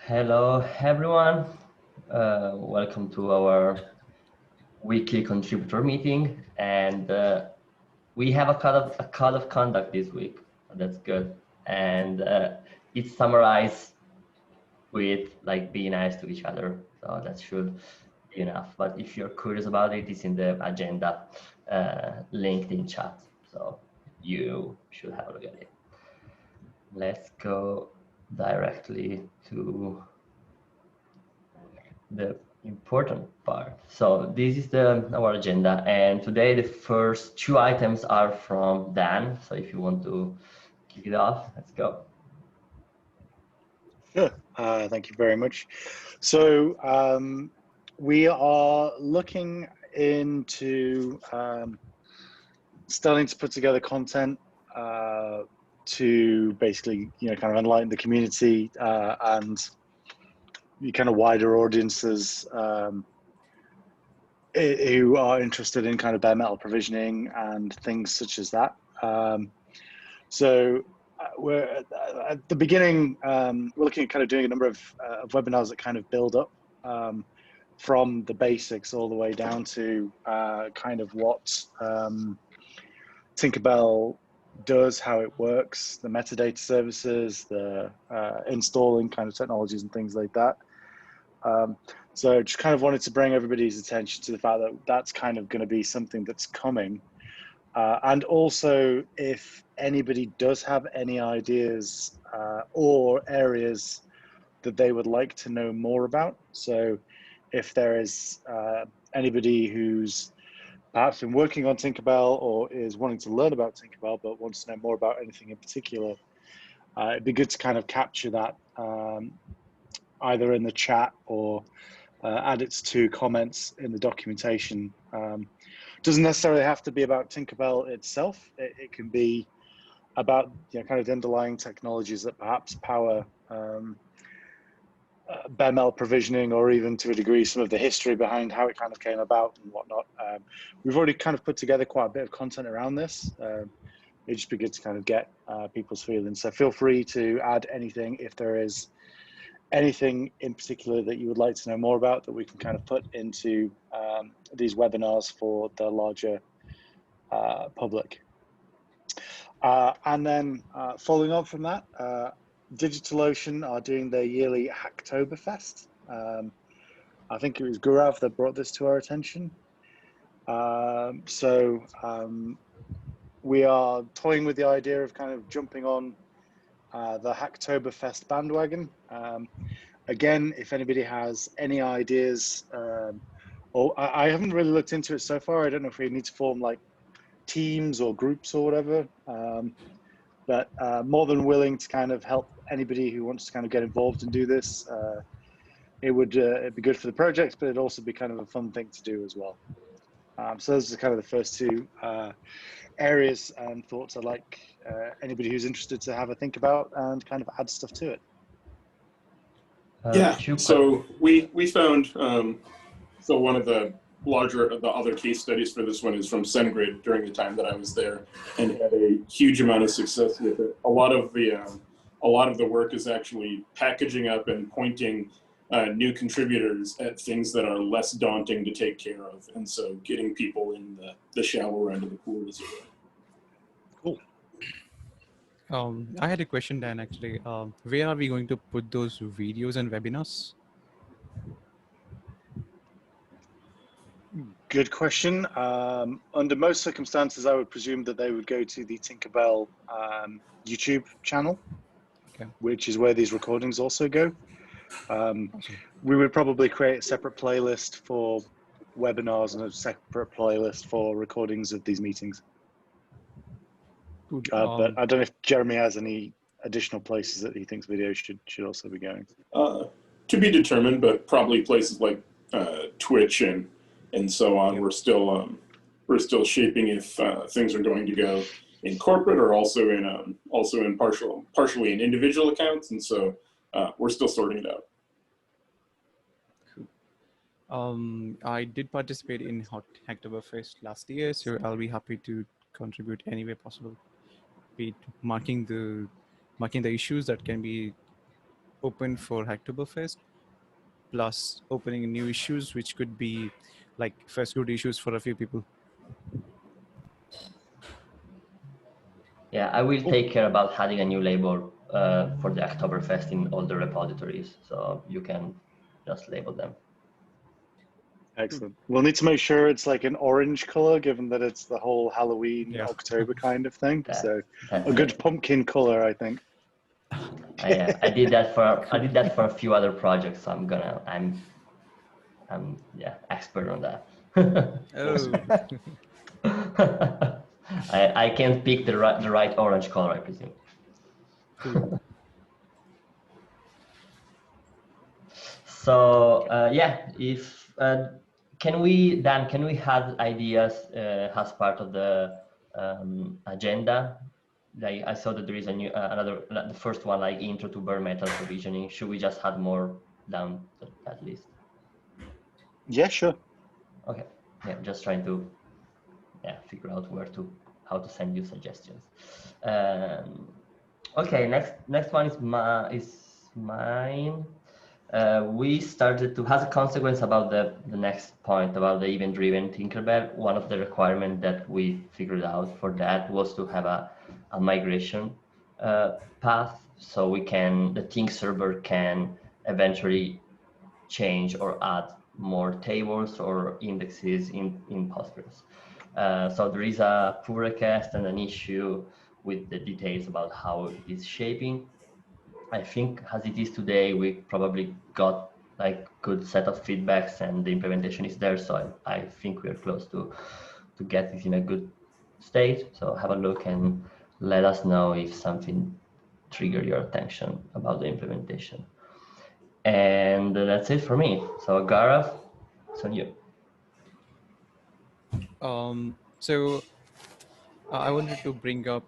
Hello, everyone. Welcome to our weekly contributor meeting, and we have a code of conduct this week. That's good, and it's summarized with like be nice to each other. So that should be enough. But if you're curious about it, it's in the agenda linked in chat, so you should have a look at it. Let's go directly to the important part. So this is our agenda, and today the first two items are from Dan. So if you want to kick it off, let's go. Sure. Thank you very much. So we are looking into starting to put together content to basically, kind of enlighten the community and the kind of wider audiences who are interested in kind of bare metal provisioning and things such as that. So we're at the beginning, we're looking at kind of doing a number of webinars that kind of build up from the basics all the way down to kind of what Tinkerbell does, how it works, the metadata services, the installing kind of technologies and things like that. So just kind of wanted to bring everybody's attention to the fact that that's kind of going to be something that's coming. And also, if anybody does have any ideas or areas that they would like to know more about, so if there is anybody who's perhaps been working on Tinkerbell or is wanting to learn about Tinkerbell but wants to know more about anything in particular, it'd be good to kind of capture that either in the chat or add it to comments in the documentation. Doesn't necessarily have to be about Tinkerbell itself. It can be about kind of the underlying technologies that perhaps power bare metal provisioning, or even to a degree some of the history behind how it kind of came about and whatnot. We've already kind of put together quite a bit of content around this. It'd just be good to kind of get people's feelings. So feel free to add anything if there is anything in particular that you would like to know more about that we can kind of put into these webinars for the larger public. And then following on from that, DigitalOcean are doing their yearly Hacktoberfest. I think it was Gurav that brought this to our attention. So we are toying with the idea of kind of jumping on the Hacktoberfest bandwagon. Again, if anybody has any ideas, or I haven't really looked into it so far. I don't know if we need to form like teams or groups or whatever, but more than willing to kind of help anybody who wants to kind of get involved and do this. It'd be good for the project, but it'd also be kind of a fun thing to do as well. So those are kind of the first two areas and thoughts I'd like anybody who's interested to have a think about and kind of add stuff to it. Yeah, so we found, so one of the other case studies for this one is from SendGrid during the time that I was there, and had a huge amount of success with it. A lot of the work is actually packaging up and pointing new contributors at things that are less daunting to take care of, and so getting people in the shallower end of the pool as well. Cool. I had a question, Dan, actually. Where are we going to put those videos and webinars? Good question. Under most circumstances, I would presume that they would go to the Tinkerbell YouTube channel, okay, which is where these recordings also go. Awesome. We would probably create a separate playlist for webinars and a separate playlist for recordings of these meetings. Good. But I don't know if Jeremy has any additional places that he thinks videos should also be going. To be determined, but probably places like Twitch and so on. Yeah. We're still shaping if things are going to go in corporate or also in partially in individual accounts, and so we're still sorting it out. I did participate in Hacktoberfest last year, so I'll be happy to contribute any way possible, be it marking the issues that can be open for Hacktoberfest, plus opening new issues, which could be like first good issues for a few people. Yeah, I will take care about adding a new label for the Oktoberfest in all the repositories, so you can just label them. Excellent. We'll need to make sure it's like an orange color, given that it's the whole Halloween October kind of thing. So a good pumpkin color, I think. I did that for a few other projects, so I'm expert on that. I can pick the right orange color, I presume. Cool. So if can we have ideas as part of the agenda? Like I saw that there is a new the first one, like intro to bare metal provisioning. Should we just add more down that list? Yeah, sure. Okay. Yeah, just trying to figure out how to send you suggestions. Okay, next one is mine. We started to, as a consequence about the next point about the event-driven Tinkerbell, one of the requirements that we figured out for that was to have a migration path, so the Tink server can eventually change or add more tables or indexes in Postgres. So there is a pull request and an issue with the details about how it is shaping. I think as it is today, we probably got like good set of feedbacks and the implementation is there. So I think we're close to get it in a good state. So have a look and let us know if something trigger your attention about the implementation. And that's it for me. So Gareth, it's on you. So I wanted to bring up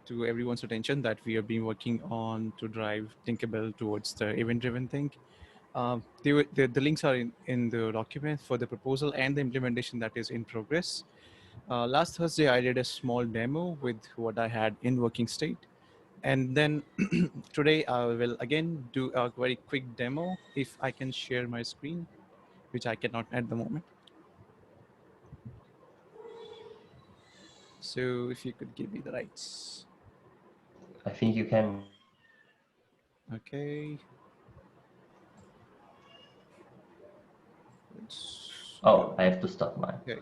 to everyone's attention that we have been working on to drive Tinkerbell towards the event-driven thing. The links are in the document for the proposal and the implementation that is in progress. Last Thursday, I did a small demo with what I had in working state. And then today I will again do a very quick demo if I can share my screen, which I cannot at the moment. So if you could give me the rights. I think you can. Okay. Oh, I have to stop mine. Okay.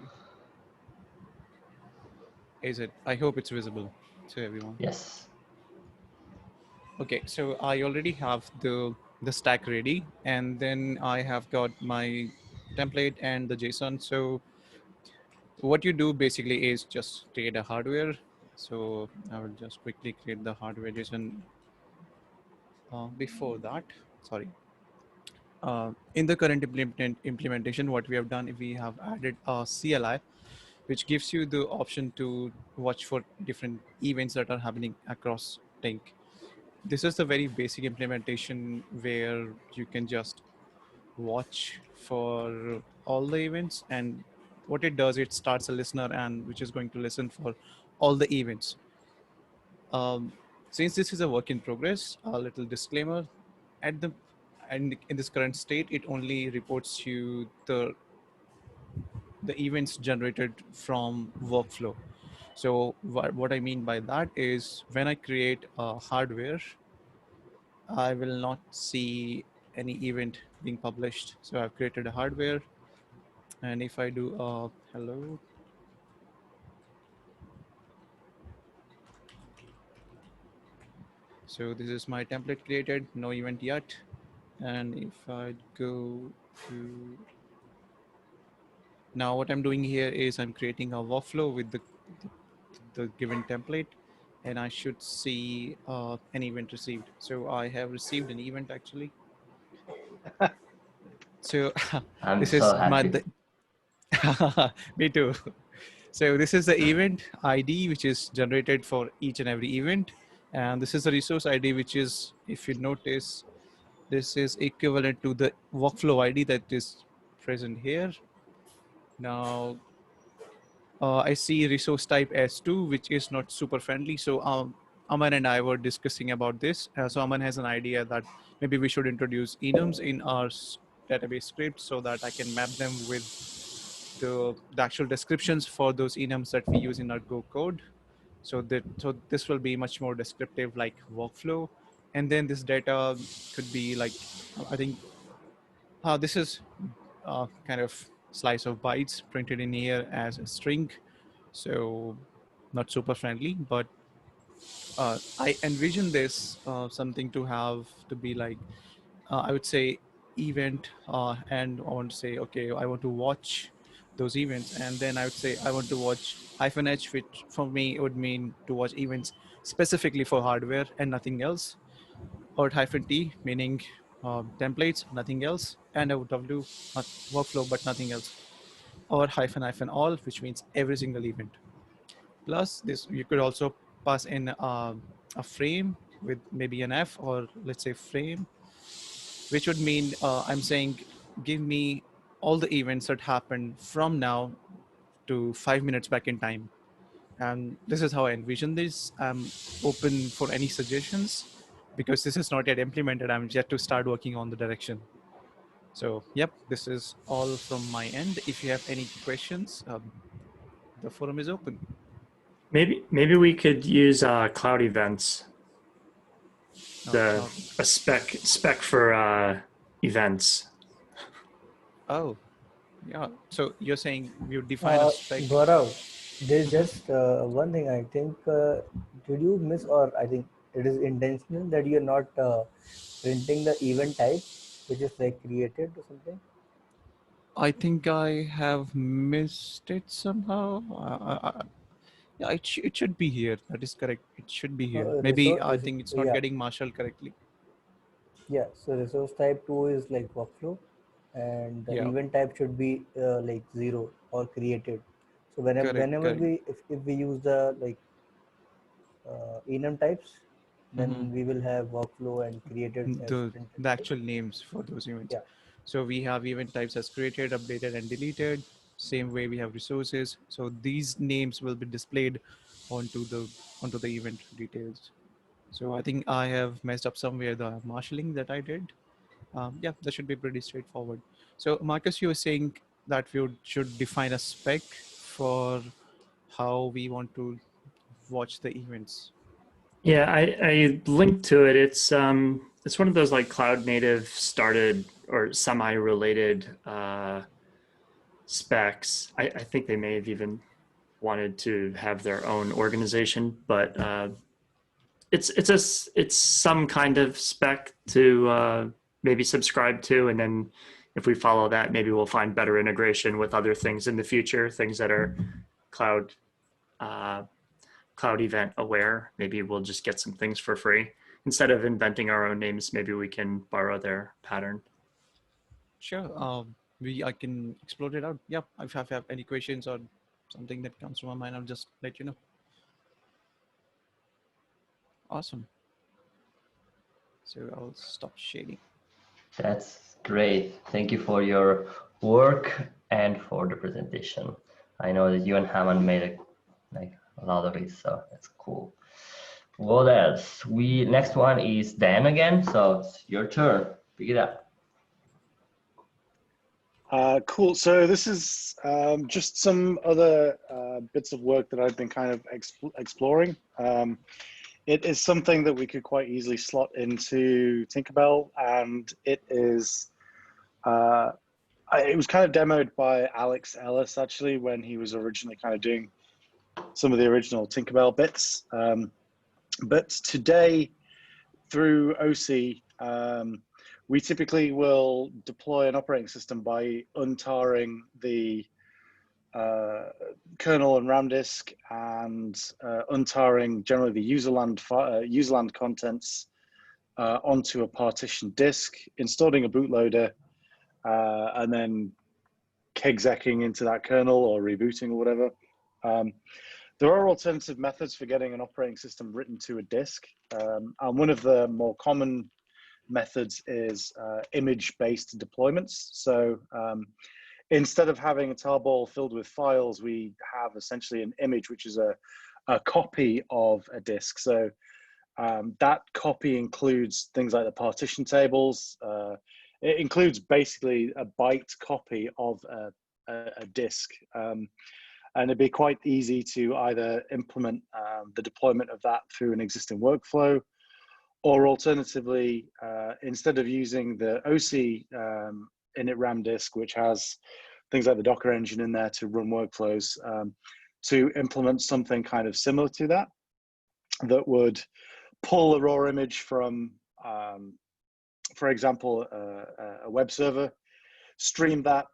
Is it? I hope it's visible to everyone. Yes. Okay, so I already have the stack ready, and then I have got my template and the JSON. So what you do basically is just create a hardware. So I will just quickly create the hardware JSON. Before that, sorry. In the current implementation, what we have done, we have added a CLI, which gives you the option to watch for different events that are happening across Tink. This is the very basic implementation where you can just watch for all the events, and what it does, it starts a listener and which is going to listen for all the events. Since this is a work in progress, a little disclaimer: and in this current state, it only reports you the events generated from workflow. So what I mean by that is when I create a hardware, I will not see any event being published. So I've created a hardware, and if I do a hello, so this is my template created, no event yet. And if I go to now, what I'm doing here is I'm creating a workflow with the given template, and I should see an event received. So I have received an event actually. So I'm this so is happy. me too. So this is the event ID, which is generated for each and every event. And this is the resource ID, which is, if you notice, this is equivalent to the workflow ID that is present here. Now, I see resource type S2, which is not super friendly. So Aman and I were discussing about this. So Aman has an idea that maybe we should introduce enums in our database script so that I can map them with the actual descriptions for those enums that we use in our Go code. So this will be much more descriptive, like workflow. And then this data could be like, I think this is kind of slice of bytes printed in here as a string. So not super friendly, but I envision this something to have to be like, I would say event, and I want to say, okay, I want to watch those events. And then I would say, I want to watch -h, which for me would mean to watch events specifically for hardware and nothing else. Or -t, meaning templates, nothing else. And a W, workflow, but nothing else. Or -all, which means every single event. Plus this, you could also pass in a frame with maybe an F, or let's say frame, which would mean I'm saying, give me all the events that happen from now to 5 minutes back in time. And this is how I envision this. I'm open for any suggestions because this is not yet implemented. I'm yet to start working on the direction. So, yep, this is all from my end. If you have any questions, the forum is open. Maybe we could use cloud events, No. a spec for events. Oh, yeah. So you're saying you define a spec. Gaurav, there's just one thing I think. Did you miss, or I think it is intentional that you're not printing the event type, which is like created or something? I think I have missed it somehow. Yeah, it should be here. That is correct. It should be here. Maybe I think it's not getting marshaled correctly. Yeah, so resource type 2 is like workflow, and the event type should be like 0 or created. So whenever if we use the like enum types, then we will have workflow and created as printed. The actual names for those events. Yeah. So we have event types as created, updated, and deleted. Same way we have resources. So these names will be displayed onto the event details. So I think I have messed up somewhere the marshalling that I did. Yeah, that should be pretty straightforward. So Marcus, you were saying that we should define a spec for how we want to watch the events. Yeah, I linked to it. It's one of those like cloud native started or semi-related specs. I think they may have even wanted to have their own organization, but it's some kind of spec to maybe subscribe to, and then if we follow that, maybe we'll find better integration with other things in the future, things that are cloud event aware. Maybe we'll just get some things for free instead of inventing our own names. Maybe we can borrow their pattern. Sure. I can explore it out. Yeah. If I have any questions or something that comes to my mind, I'll just let you know. Awesome. So I'll stop sharing. That's great. Thank you for your work and for the presentation. I know that you and Haman made a lot of it, so that's cool. What else? Next one is Dan again, so it's your turn. Pick it up. Cool. So this is just some other bits of work that I've been kind of exploring. It is something that we could quite easily slot into Tinkerbell, and it is. It was kind of demoed by Alex Ellis actually when he was originally kind of doing some of the original Tinkerbell bits. But today, through OC, we typically will deploy an operating system by untarring the kernel and RAM disk and untarring generally the userland contents onto a partition disk, installing a bootloader, and then kexecing into that kernel or rebooting or whatever. There are alternative methods for getting an operating system written to a disk, and one of the more common methods is image-based deployments. So instead of having a tarball filled with files, we have essentially an image, which is a copy of a disk. So that copy includes things like the partition tables. It includes basically a byte copy of a disk. And it'd be quite easy to either implement the deployment of that through an existing workflow, or alternatively, instead of using the OC init RAM disk, which has things like the Docker engine in there to run workflows, to implement something kind of similar to that, that would pull a raw image from, for example, a web server, stream that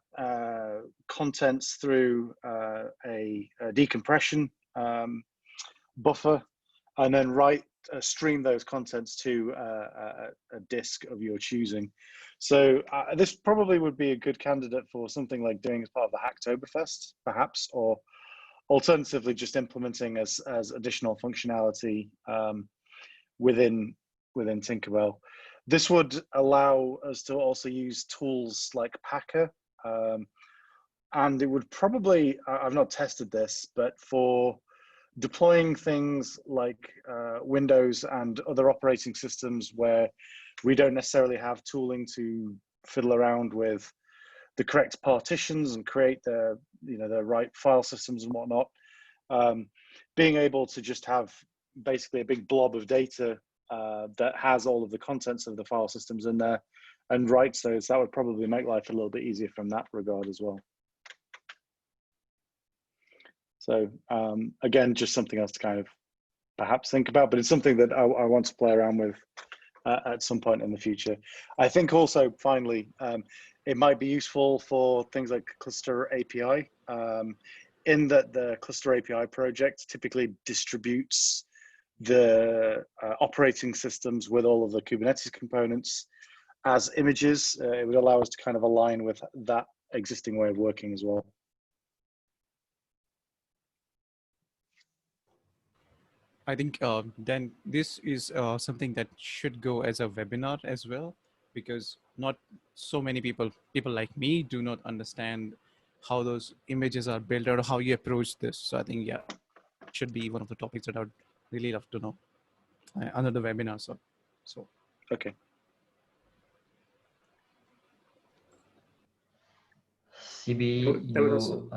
contents through a decompression buffer, and then stream those contents to a disk of your choosing. So this probably would be a good candidate for something like doing as part of the Hacktoberfest, perhaps, or alternatively just implementing as additional functionality within Tinkerbell. This would allow us to also use tools like Packer, and it would probably, I've not tested this, but for deploying things like Windows and other operating systems where we don't necessarily have tooling to fiddle around with the correct partitions and create the right file systems and whatnot, being able to just have basically a big blob of data that has all of the contents of the file systems in there and writes those, that would probably make life a little bit easier from that regard as well. So again, just something else to kind of perhaps think about, but it's something that I want to play around with at some point in the future. I think also, finally, it might be useful for things like Cluster API, in that the Cluster API project typically distributes the operating systems with all of the Kubernetes components as images. It would allow us to kind of align with that existing way of working as well. I think then this is something that should go as a webinar as well, because not so many people like me do not understand how those images are built or how you approach this. So I think, yeah, it should be one of the topics that I would really love to know under the webinar. So. Okay. CB, you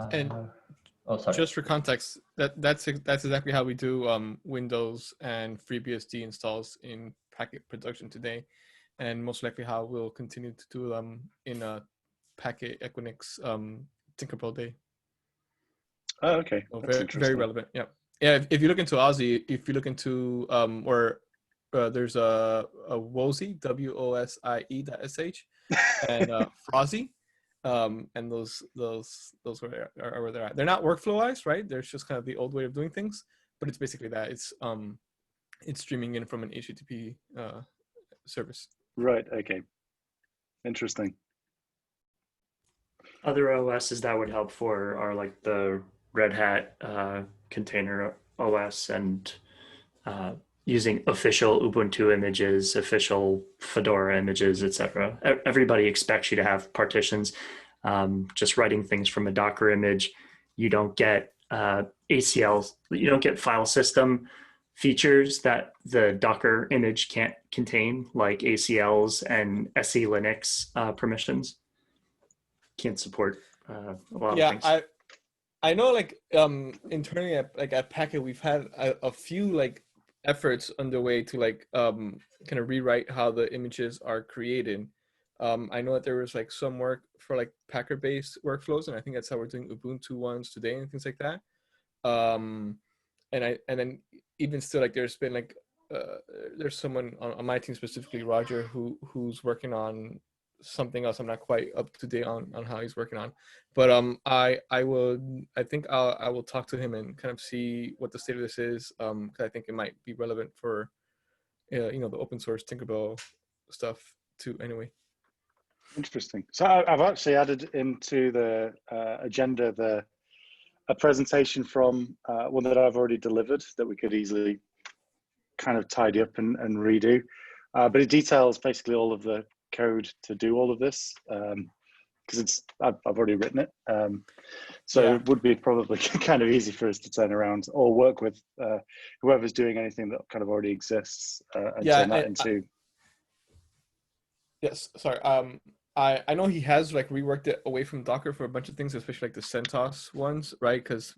oh, sorry. Just for context, that's exactly how we do Windows and FreeBSD installs in Packet production today, and most likely how we'll continue to do them in a Packet Equinix Tinkerbell day. Oh, okay. So That's very relevant. Yeah. Yeah. If you look into Aussie, if you look into there's a WOSI, WOSIE.sh, and Frozzy. And those where they're at. They're not workflowized, right? There's just kind of the old way of doing things, but it's basically that. It's streaming in from an HTTP service. Right. Okay. Interesting. Other OSs that would help for are like the Red Hat container OS and using official Ubuntu images, official Fedora images, etc. Everybody expects you to have partitions. Just writing things from a Docker image, you don't get ACLs, you don't get file system features that the Docker image can't contain, like ACLs and SE Linux permissions. Can't support a lot of things. I know, like internally at Packet, we've had a few like efforts underway to like kind of rewrite how the images are created. I know that there was like some work for like Packer-based workflows, and I think that's how we're doing Ubuntu ones today and things like that. And then even still, like there's been like there's someone on my team, specifically Roger, who's working on something else. I'm not quite up to date on how he's working on, but I think I will talk to him and kind of see what the state of this is, because I think it might be relevant for the open source Tinkerbell stuff too. Anyway. Interesting. So I've actually added into the agenda a presentation from one that I've already delivered that we could easily kind of tidy up and redo. But it details basically all of the code to do all of this. because I've already written it. So it would be probably kind of easy for us to turn around or work with whoever's doing anything that kind of already exists and turn that into. Yes, sorry. I know he has like reworked it away from Docker for a bunch of things, especially like the CentOS ones, right? Because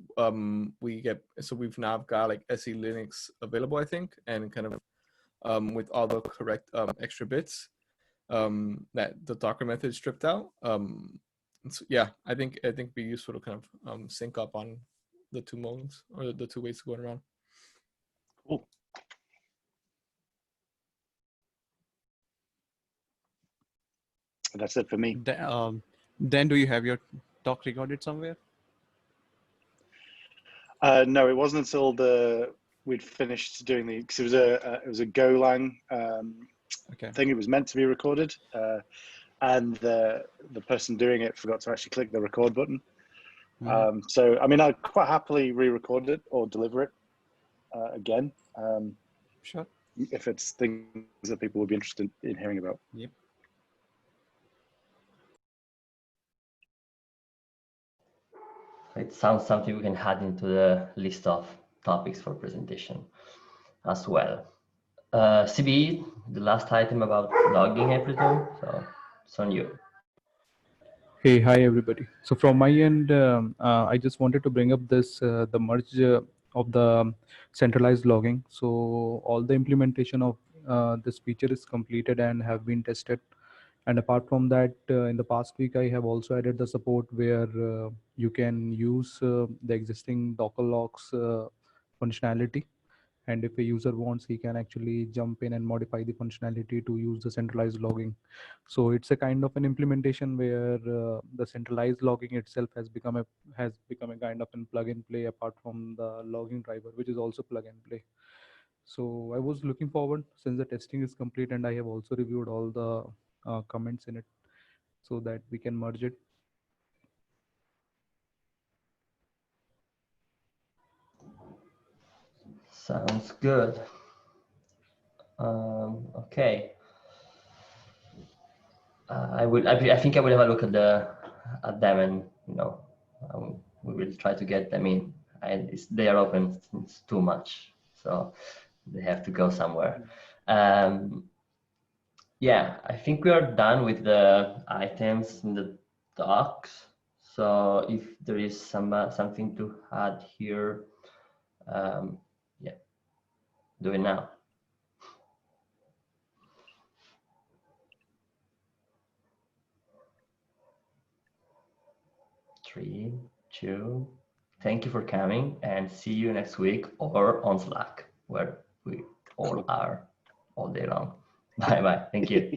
we've now got like SE Linux available, I think, and kind of with all the correct extra bits that the Docker method stripped out. So yeah, I think it'd be useful to kind of sync up on the two modes or the two ways to go around. Cool. That's it for me. Dan, do you have your talk recorded somewhere? No, it wasn't until we'd finished doing because it was a Golang thing. It was meant to be recorded, and the person doing it forgot to actually click the record button. So I mean, I'd quite happily re-record it or deliver it again. Sure. If it's things that people would be interested in hearing about. Yep. It sounds something we can add into the list of topics for presentation as well. CB, the last item about logging, I presume. So it's on you. Hey, hi everybody. So from my end, I just wanted to bring up this the merge of the centralized logging. So all the implementation of this feature is completed and have been tested. And apart from that, in the past week, I have also added the support where you can use the existing Docker logs functionality. And if a user wants, he can actually jump in and modify the functionality to use the centralized logging. So it's a kind of an implementation where the centralized logging itself has become a kind of a plug and play apart from the logging driver, which is also plug and play. So I was looking forward since the testing is complete, and I have also reviewed all the comments in it so that we can merge it. Sounds good. Okay. I think I will have a look at them, and we will try to get them in. They are open. It's too much, so they have to go somewhere. Yeah, I think we are done with the items in the docs. So if there is something to add here, yeah, do it now. 3, 2. Thank you for coming, and see you next week or on Slack, where we all are all day long. Bye bye. Thank you.